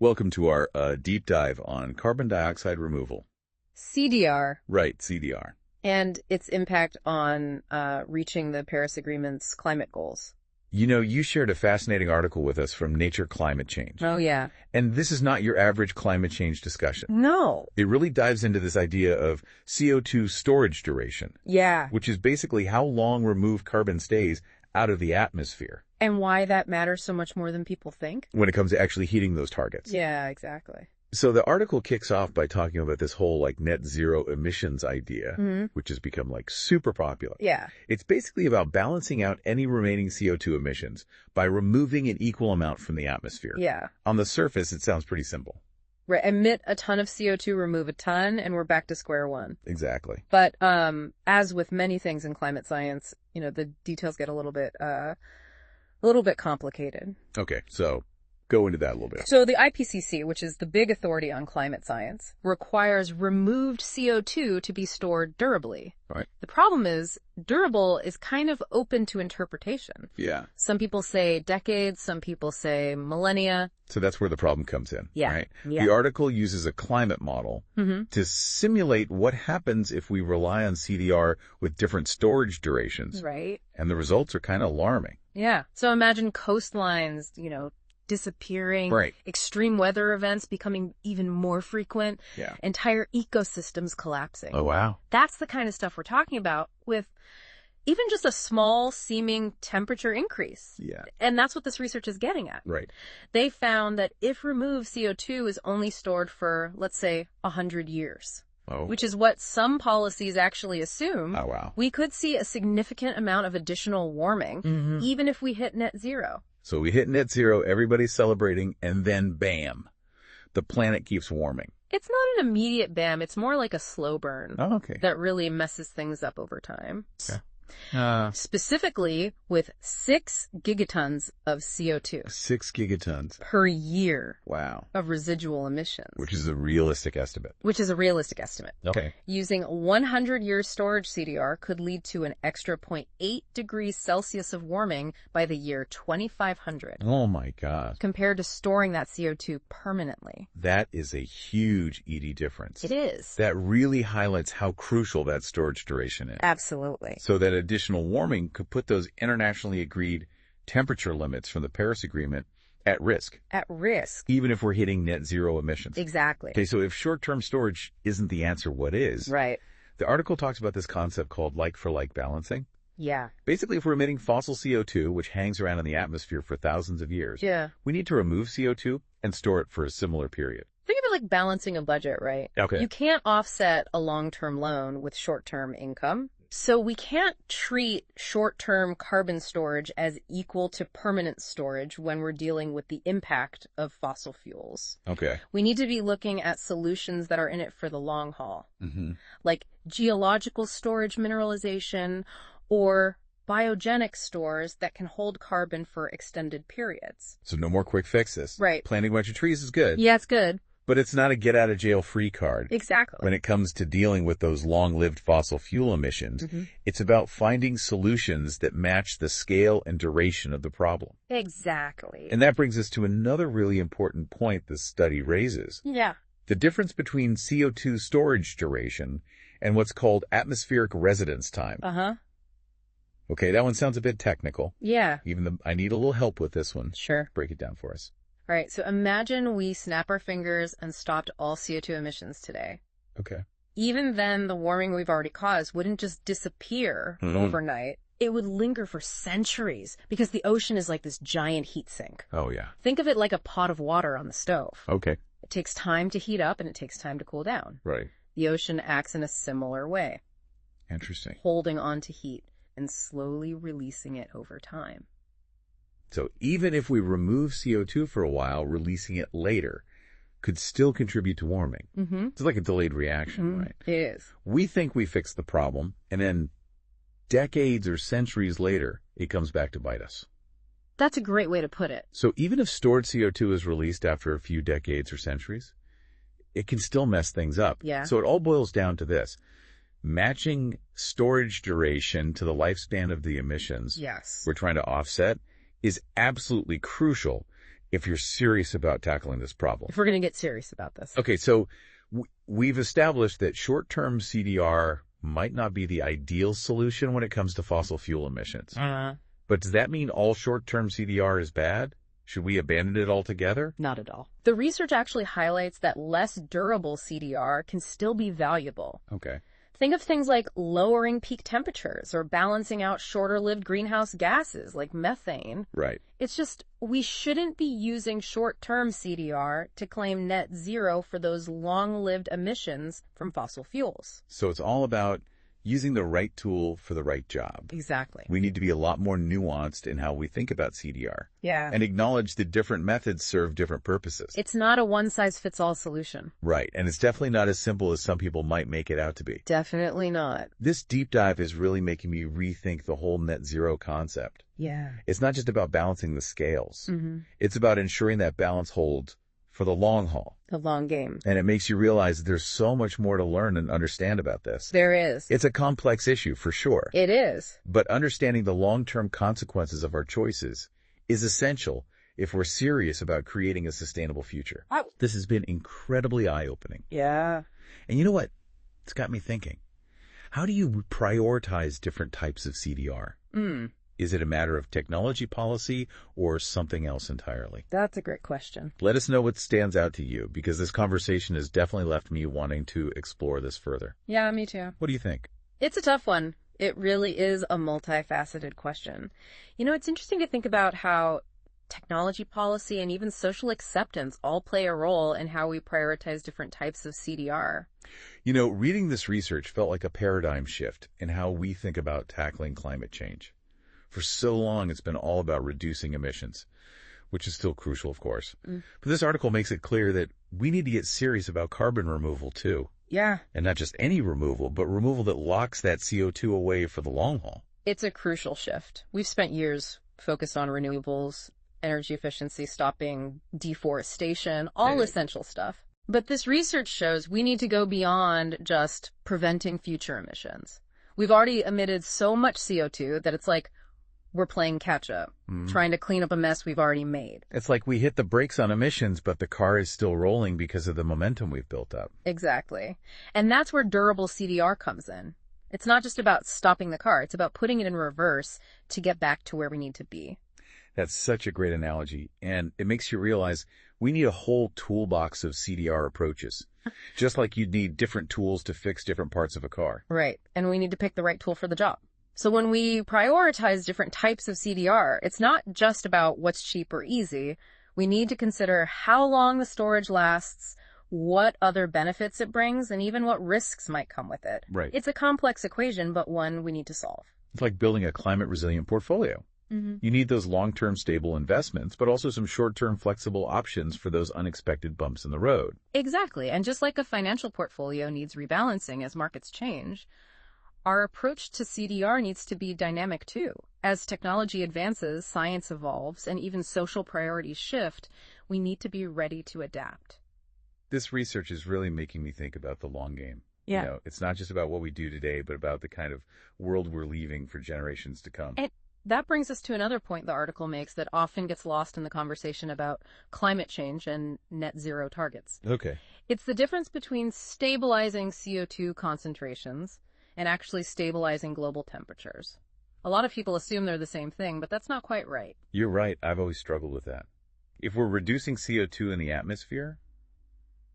Welcome to our deep dive on carbon dioxide removal. CDR. Right, CDR. And its impact on reaching the Paris Agreement's climate goals. You know, you shared a fascinating article with us from Nature Climate Change. Oh, yeah. And this is not your average climate change discussion. No. It really dives into this idea of CO2 storage duration. Yeah. Which is basically how long removed carbon stays out of the atmosphere. And why that matters so much more than people think. When it comes to actually hitting those targets. Yeah, exactly. So the article kicks off by talking about this whole net zero emissions idea, which has become super popular. Yeah. It's basically about balancing out any remaining CO2 emissions by removing an equal amount from the atmosphere. Yeah. On the surface, it sounds pretty simple. Right. Emit a ton of CO2, remove a ton, and we're back to square one. Exactly. But as with many things in climate science, the details get a little bit complicated. Okay, so go into that a little bit. So the IPCC, which is the big authority on climate science, requires removed CO2 to be stored durably. Right. The problem is, durable is kind of open to interpretation. Yeah. Some people say decades, some people say millennia. So that's where the problem comes in. Yeah. Right? Yeah. The article uses a climate model to simulate what happens if we rely on CDR with different storage durations. Right. And the results are kind of alarming. Yeah. So imagine coastlines, disappearing, right. Extreme weather events becoming even more frequent, yeah. Entire ecosystems collapsing. Oh, wow. That's the kind of stuff we're talking about with even just a small seeming temperature increase. Yeah. And that's what this research is getting at. Right. They found that if removed CO2 is only stored for, let's say, 100 years, which is what some policies actually assume, oh, wow. we could see a significant amount of additional warming, even if we hit net zero. So we hit net zero, everybody's celebrating, and then bam, the planet keeps warming. It's not an immediate bam. It's more like a slow burn. Oh, okay. That really messes things up over time. Okay. Specifically with 6 gigatons of CO2. 6 gigatons. Per year. Wow. Of residual emissions. Which is a realistic estimate. Okay. Using 100 years storage CDR could lead to an extra 0.8 degrees Celsius of warming by the year 2500. Oh my God. Compared to storing that CO2 permanently. That is a huge ED difference. It is. That really highlights how crucial that storage duration is. Absolutely. So that additional warming could put those internationally agreed temperature limits from the Paris Agreement at risk. At risk. Even if we're hitting net zero emissions. Exactly. Okay, so if short-term storage isn't the answer, what is? Right. The article talks about this concept called like-for-like balancing. Yeah. Basically, if we're emitting fossil CO2, which hangs around in the atmosphere for thousands of years, we need to remove CO2 and store it for a similar period. Think of it like balancing a budget, right? Okay. You can't offset a long-term loan with short-term income. So we can't treat short-term carbon storage as equal to permanent storage when we're dealing with the impact of fossil fuels. Okay. We need to be looking at solutions that are in it for the long haul, like geological storage mineralization or biogenic stores that can hold carbon for extended periods. So no more quick fixes. Right. Planting a bunch of trees is good. Yeah, it's good. But it's not a get-out-of-jail-free card. Exactly. When it comes to dealing with those long-lived fossil fuel emissions, it's about finding solutions that match the scale and duration of the problem. Exactly. And that brings us to another really important point this study raises. Yeah. The difference between CO2 storage duration and what's called atmospheric residence time. Okay, that one sounds a bit technical. Yeah. I need a little help with this one. Sure. Break it down for us. All right, so imagine we snap our fingers and stopped all CO2 emissions today. Okay. Even then, the warming we've already caused wouldn't just disappear overnight. It would linger for centuries because the ocean is like this giant heat sink. Oh, yeah. Think of it like a pot of water on the stove. Okay. It takes time to heat up and it takes time to cool down. Right. The ocean acts in a similar way. Interesting. Holding on to heat and slowly releasing it over time. So even if we remove CO2 for a while, releasing it later could still contribute to warming. It's like a delayed reaction, right? It is. We think we fixed the problem, and then decades or centuries later, it comes back to bite us. That's a great way to put it. So even if stored CO2 is released after a few decades or centuries, it can still mess things up. Yeah. So it all boils down to this. Matching storage duration to the lifespan of the emissions we're trying to offset is absolutely crucial, if you're serious about tackling this problem. If we're going to get serious about this. Okay, so we've established that short-term CDR might not be the ideal solution when it comes to fossil fuel emissions. But does that mean all short-term CDR is bad? Should we abandon it altogether? Not at all. The research actually highlights that less durable CDR can still be valuable. Okay. Think of things like lowering peak temperatures or balancing out shorter-lived greenhouse gases like methane. Right. It's just we shouldn't be using short-term CDR to claim net zero for those long-lived emissions from fossil fuels. So it's all about using the right tool for the right job. Exactly. We need to be a lot more nuanced in how we think about CDR. Yeah. And acknowledge that different methods serve different purposes. It's not a one-size-fits-all solution. Right. And it's definitely not as simple as some people might make it out to be. Definitely not. This deep dive is really making me rethink the whole net zero concept. Yeah. It's not just about balancing the scales. It's about ensuring that balance holds for the long haul. The long game. And it makes you realize that there's so much more to learn and understand about this. There is. It's a complex issue for sure. It is. But understanding the long-term consequences of our choices is essential if we're serious about creating a sustainable future. This has been incredibly eye-opening. Yeah. And you know what? It's got me thinking. How do you prioritize different types of CDR? Is it a matter of technology policy or something else entirely? That's a great question. Let us know what stands out to you, because this conversation has definitely left me wanting to explore this further. Yeah, me too. What do you think? It's a tough one. It really is a multifaceted question. You know, it's interesting to think about how technology policy and even social acceptance all play a role in how we prioritize different types of CDR. You know, reading this research felt like a paradigm shift in how we think about tackling climate change. For so long, it's been all about reducing emissions, which is still crucial, of course. But this article makes it clear that we need to get serious about carbon removal, too. Yeah. And not just any removal, but removal that locks that CO2 away for the long haul. It's a crucial shift. We've spent years focused on renewables, energy efficiency, stopping deforestation, all essential stuff. But this research shows we need to go beyond just preventing future emissions. We've already emitted so much CO2 that it's like we're playing catch-up, trying to clean up a mess we've already made. It's like we hit the brakes on emissions, but the car is still rolling because of the momentum we've built up. Exactly. And that's where durable CDR comes in. It's not just about stopping the car. It's about putting it in reverse to get back to where we need to be. That's such a great analogy, and it makes you realize we need a whole toolbox of CDR approaches, just like you'd need different tools to fix different parts of a car. Right. And we need to pick the right tool for the job. So when we prioritize different types of CDR, it's not just about what's cheap or easy. We need to consider how long the storage lasts, what other benefits it brings, and even what risks might come with it. Right. It's a complex equation, but one we need to solve. It's like building a climate-resilient portfolio. You need those long-term stable investments, but also some short-term flexible options for those unexpected bumps in the road. Exactly. And just like a financial portfolio needs rebalancing as markets change, our approach to CDR needs to be dynamic too. As technology advances, science evolves, and even social priorities shift, we need to be ready to adapt. This research is really making me think about the long game. Yeah. You know, it's not just about what we do today, but about the kind of world we're leaving for generations to come. And that brings us to another point the article makes that often gets lost in the conversation about climate change and net zero targets. Okay. It's the difference between stabilizing CO2 concentrations and actually stabilizing global temperatures. A lot of people assume they're the same thing, but that's not quite right. You're right. I've always struggled with that. If we're reducing CO2 in the atmosphere,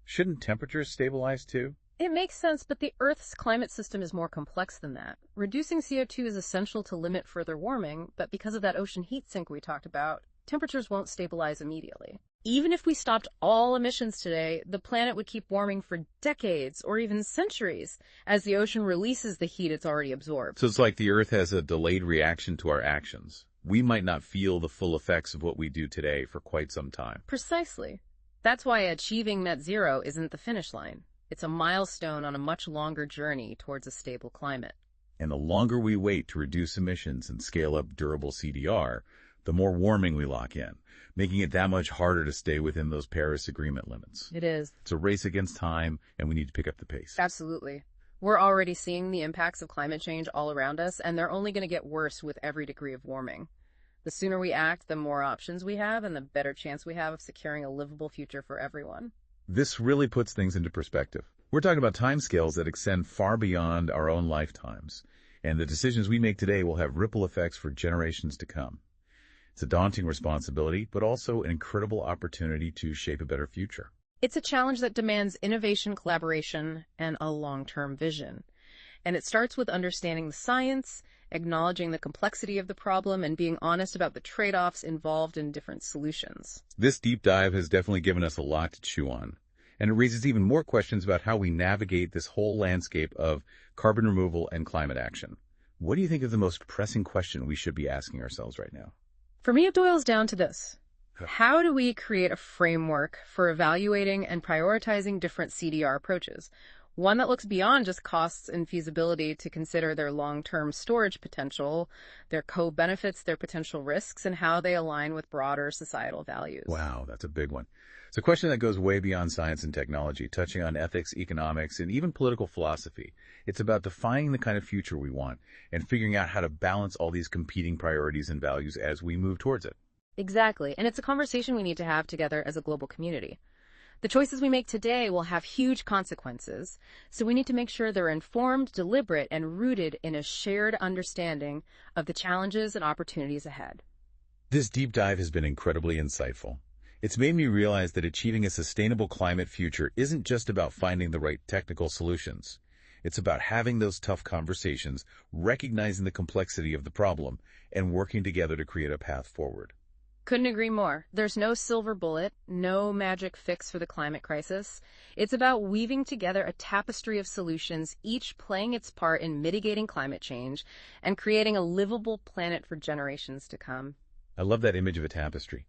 shouldn't temperatures stabilize too? It makes sense, but the Earth's climate system is more complex than that. Reducing CO2 is essential to limit further warming, but because of that ocean heat sink we talked about, temperatures won't stabilize immediately. Even if we stopped all emissions today, the planet would keep warming for decades or even centuries as the ocean releases the heat it's already absorbed. So it's like the Earth has a delayed reaction to our actions. We might not feel the full effects of what we do today for quite some time. Precisely. That's why achieving net zero isn't the finish line. It's a milestone on a much longer journey towards a stable climate. And the longer we wait to reduce emissions and scale up durable CDR, the more warming we lock in, making it that much harder to stay within those Paris Agreement limits. It is. It's a race against time, and we need to pick up the pace. Absolutely. We're already seeing the impacts of climate change all around us, and they're only going to get worse with every degree of warming. The sooner we act, the more options we have and the better chance we have of securing a livable future for everyone. This really puts things into perspective. We're talking about timescales that extend far beyond our own lifetimes, and the decisions we make today will have ripple effects for generations to come. It's a daunting responsibility, but also an incredible opportunity to shape a better future. It's a challenge that demands innovation, collaboration, and a long-term vision. And it starts with understanding the science, acknowledging the complexity of the problem, and being honest about the trade-offs involved in different solutions. This deep dive has definitely given us a lot to chew on, and it raises even more questions about how we navigate this whole landscape of carbon removal and climate action. What do you think is the most pressing question we should be asking ourselves right now? For me, it boils down to this. How do we create a framework for evaluating and prioritizing different CDR approaches? One that looks beyond just costs and feasibility to consider their long-term storage potential, their co-benefits, their potential risks, and how they align with broader societal values. Wow, that's a big one. It's a question that goes way beyond science and technology, touching on ethics, economics, and even political philosophy. It's about defining the kind of future we want and figuring out how to balance all these competing priorities and values as we move towards it. Exactly, and it's a conversation we need to have together as a global community. The choices we make today will have huge consequences, so we need to make sure they're informed, deliberate, and rooted in a shared understanding of the challenges and opportunities ahead. This deep dive has been incredibly insightful. It's made me realize that achieving a sustainable climate future isn't just about finding the right technical solutions. It's about having those tough conversations, recognizing the complexity of the problem, and working together to create a path forward. Couldn't agree more. There's no silver bullet, no magic fix for the climate crisis. It's about weaving together a tapestry of solutions, each playing its part in mitigating climate change and creating a livable planet for generations to come. I love that image of a tapestry.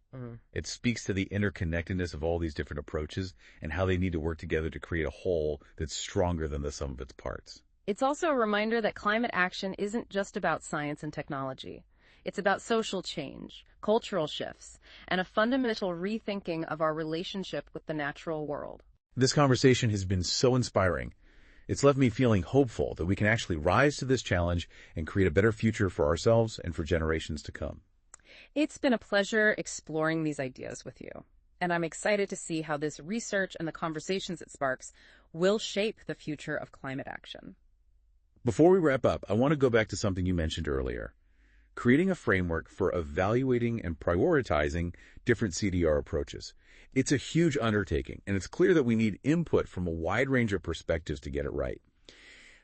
It speaks to the interconnectedness of all these different approaches and how they need to work together to create a whole that's stronger than the sum of its parts. It's also a reminder that climate action isn't just about science and technology. It's about social change, cultural shifts, and a fundamental rethinking of our relationship with the natural world. This conversation has been so inspiring. It's left me feeling hopeful that we can actually rise to this challenge and create a better future for ourselves and for generations to come. It's been a pleasure exploring these ideas with you, and I'm excited to see how this research and the conversations it sparks will shape the future of climate action. Before we wrap up, I want to go back to something you mentioned earlier. Creating a framework for evaluating and prioritizing different CDR approaches. It's a huge undertaking, and it's clear that we need input from a wide range of perspectives to get it right.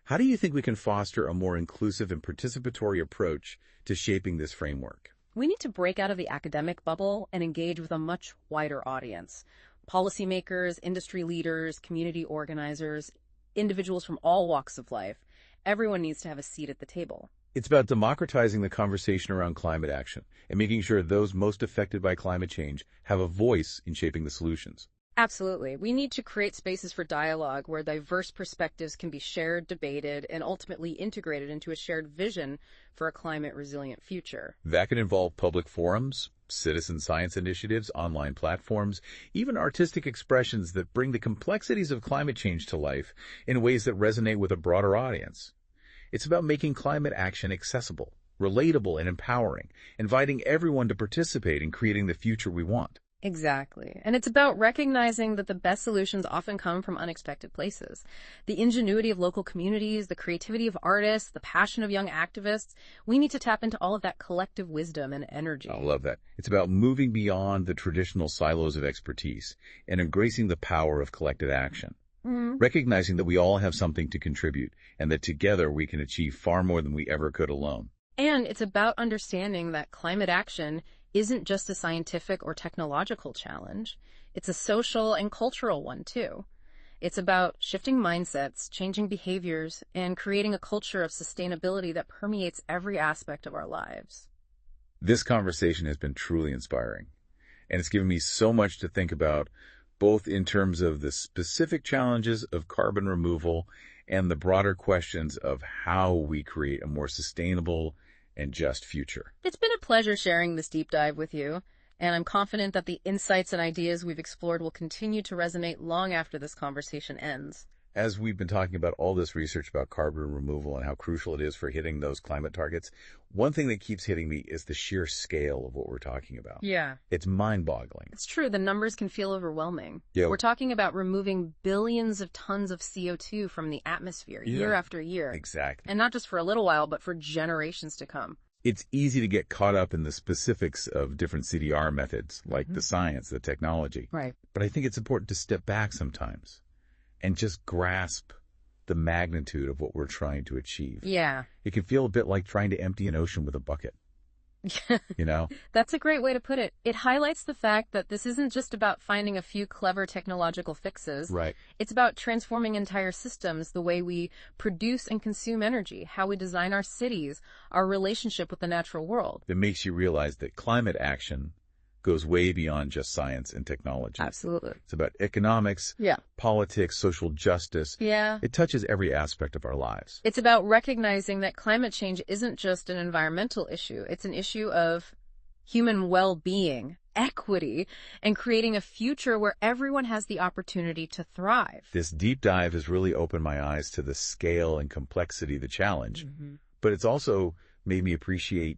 How do you think we can foster a more inclusive and participatory approach to shaping this framework? We need to break out of the academic bubble and engage with a much wider audience. Policymakers, industry leaders, community organizers, individuals from all walks of life. Everyone needs to have a seat at the table. It's about democratizing the conversation around climate action and making sure those most affected by climate change have a voice in shaping the solutions. Absolutely. We need to create spaces for dialogue where diverse perspectives can be shared, debated, and ultimately integrated into a shared vision for a climate-resilient future. That could involve public forums, citizen science initiatives, online platforms, even artistic expressions that bring the complexities of climate change to life in ways that resonate with a broader audience. It's about making climate action accessible, relatable, and empowering, inviting everyone to participate in creating the future we want. Exactly. And it's about recognizing that the best solutions often come from unexpected places. The ingenuity of local communities, the creativity of artists, the passion of young activists. We need to tap into all of that collective wisdom and energy. I love that. It's about moving beyond the traditional silos of expertise and embracing the power of collective action. Recognizing that we all have something to contribute and that together we can achieve far more than we ever could alone. And it's about understanding that climate action isn't just a scientific or technological challenge. It's a social and cultural one, too. It's about shifting mindsets, changing behaviors, and creating a culture of sustainability that permeates every aspect of our lives. This conversation has been truly inspiring, and it's given me so much to think about, both in terms of the specific challenges of carbon removal and the broader questions of how we create a more sustainable and just future. It's been a pleasure sharing this deep dive with you, and I'm confident that the insights and ideas we've explored will continue to resonate long after this conversation ends. As we've been talking about all this research about carbon removal and how crucial it is for hitting those climate targets, one thing that keeps hitting me is the sheer scale of what we're talking about. Yeah. It's mind-boggling. It's true. The numbers can feel overwhelming. Yeah. We're talking about removing billions of tons of CO2 from the atmosphere year after year. Exactly. And not just for a little while, but for generations to come. It's easy to get caught up in the specifics of different CDR methods, like the science, the technology. Right. But I think it's important to step back sometimes and just grasp the magnitude of what we're trying to achieve. Yeah. It can feel a bit like trying to empty an ocean with a bucket. You know? That's a great way to put it. It highlights the fact that this isn't just about finding a few clever technological fixes. Right. It's about transforming entire systems, the way we produce and consume energy, how we design our cities, our relationship with the natural world. It makes you realize that climate action goes way beyond just science and technology. Absolutely. It's about economics, Yeah. politics, social justice. Yeah. It touches every aspect of our lives. It's about recognizing that climate change isn't just an environmental issue. It's an issue of human well-being, equity, and creating a future where everyone has the opportunity to thrive. This deep dive has really opened my eyes to the scale and complexity of the challenge, but it's also made me appreciate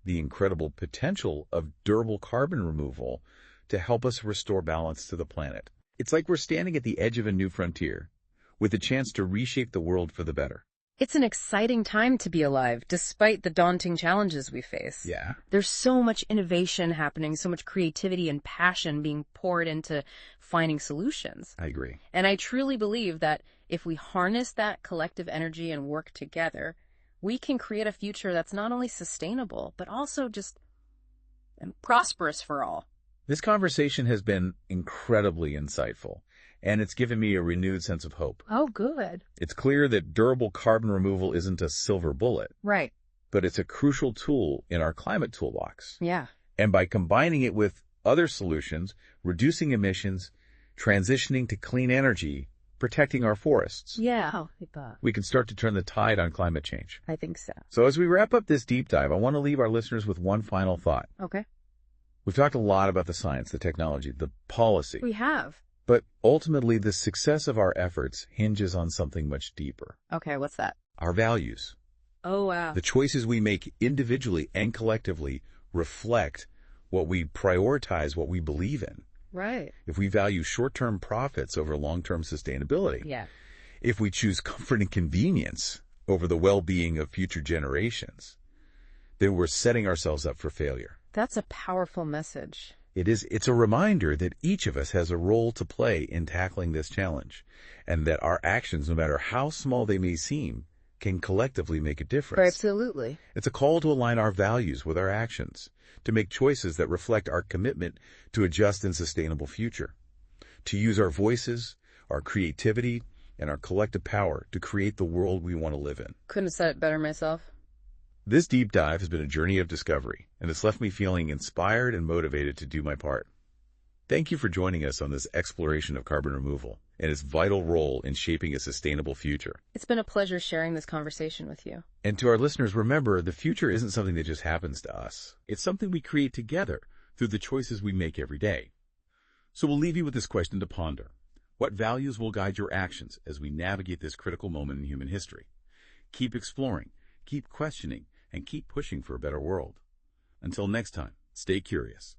the incredible potential of durable carbon removal to help us restore balance to the planet. It's like we're standing at the edge of a new frontier with a chance to reshape the world for the better. It's an exciting time to be alive, despite the daunting challenges we face. Yeah. There's so much innovation happening, so much creativity and passion being poured into finding solutions. I agree. And I truly believe that if we harness that collective energy and work together, we can create a future that's not only sustainable, but also just prosperous for all. This conversation has been incredibly insightful, and it's given me a renewed sense of hope. Oh, good. It's clear that durable carbon removal isn't a silver bullet, Right. but it's a crucial tool in our climate toolbox. Yeah. And by combining it with other solutions, reducing emissions, transitioning to clean energy, protecting our forests, Yeah. we can start to turn the tide on climate change. I think so. So as we wrap up this deep dive, I want to leave our listeners with one final thought. Okay. We've talked a lot about the science, the technology, the policy. We have. But ultimately, the success of our efforts hinges on something much deeper. Okay, what's that? Our values. Oh, wow. The choices we make individually and collectively reflect what we prioritize, what we believe in. Right. If we value short-term profits over long-term sustainability. Yeah. If we choose comfort and convenience over the well-being of future generations, then we're setting ourselves up for failure. That's a powerful message. It's a reminder that each of us has a role to play in tackling this challenge, and that our actions, no matter how small they may seem, can collectively make a difference. Absolutely. It's a call to align our values with our actions, to make choices that reflect our commitment to a just and sustainable future, to use our voices, our creativity, and our collective power to create the world we want to live in. Couldn't have said it better myself. This deep dive has been a journey of discovery, and it's left me feeling inspired and motivated to do my part. Thank you for joining us on this exploration of carbon removal and its vital role in shaping a sustainable future. It's been a pleasure sharing this conversation with you. And to our listeners, remember, the future isn't something that just happens to us. It's something we create together through the choices we make every day. So we'll leave you with this question to ponder. What values will guide your actions as we navigate this critical moment in human history? Keep exploring, keep questioning, and keep pushing for a better world. Until next time, stay curious.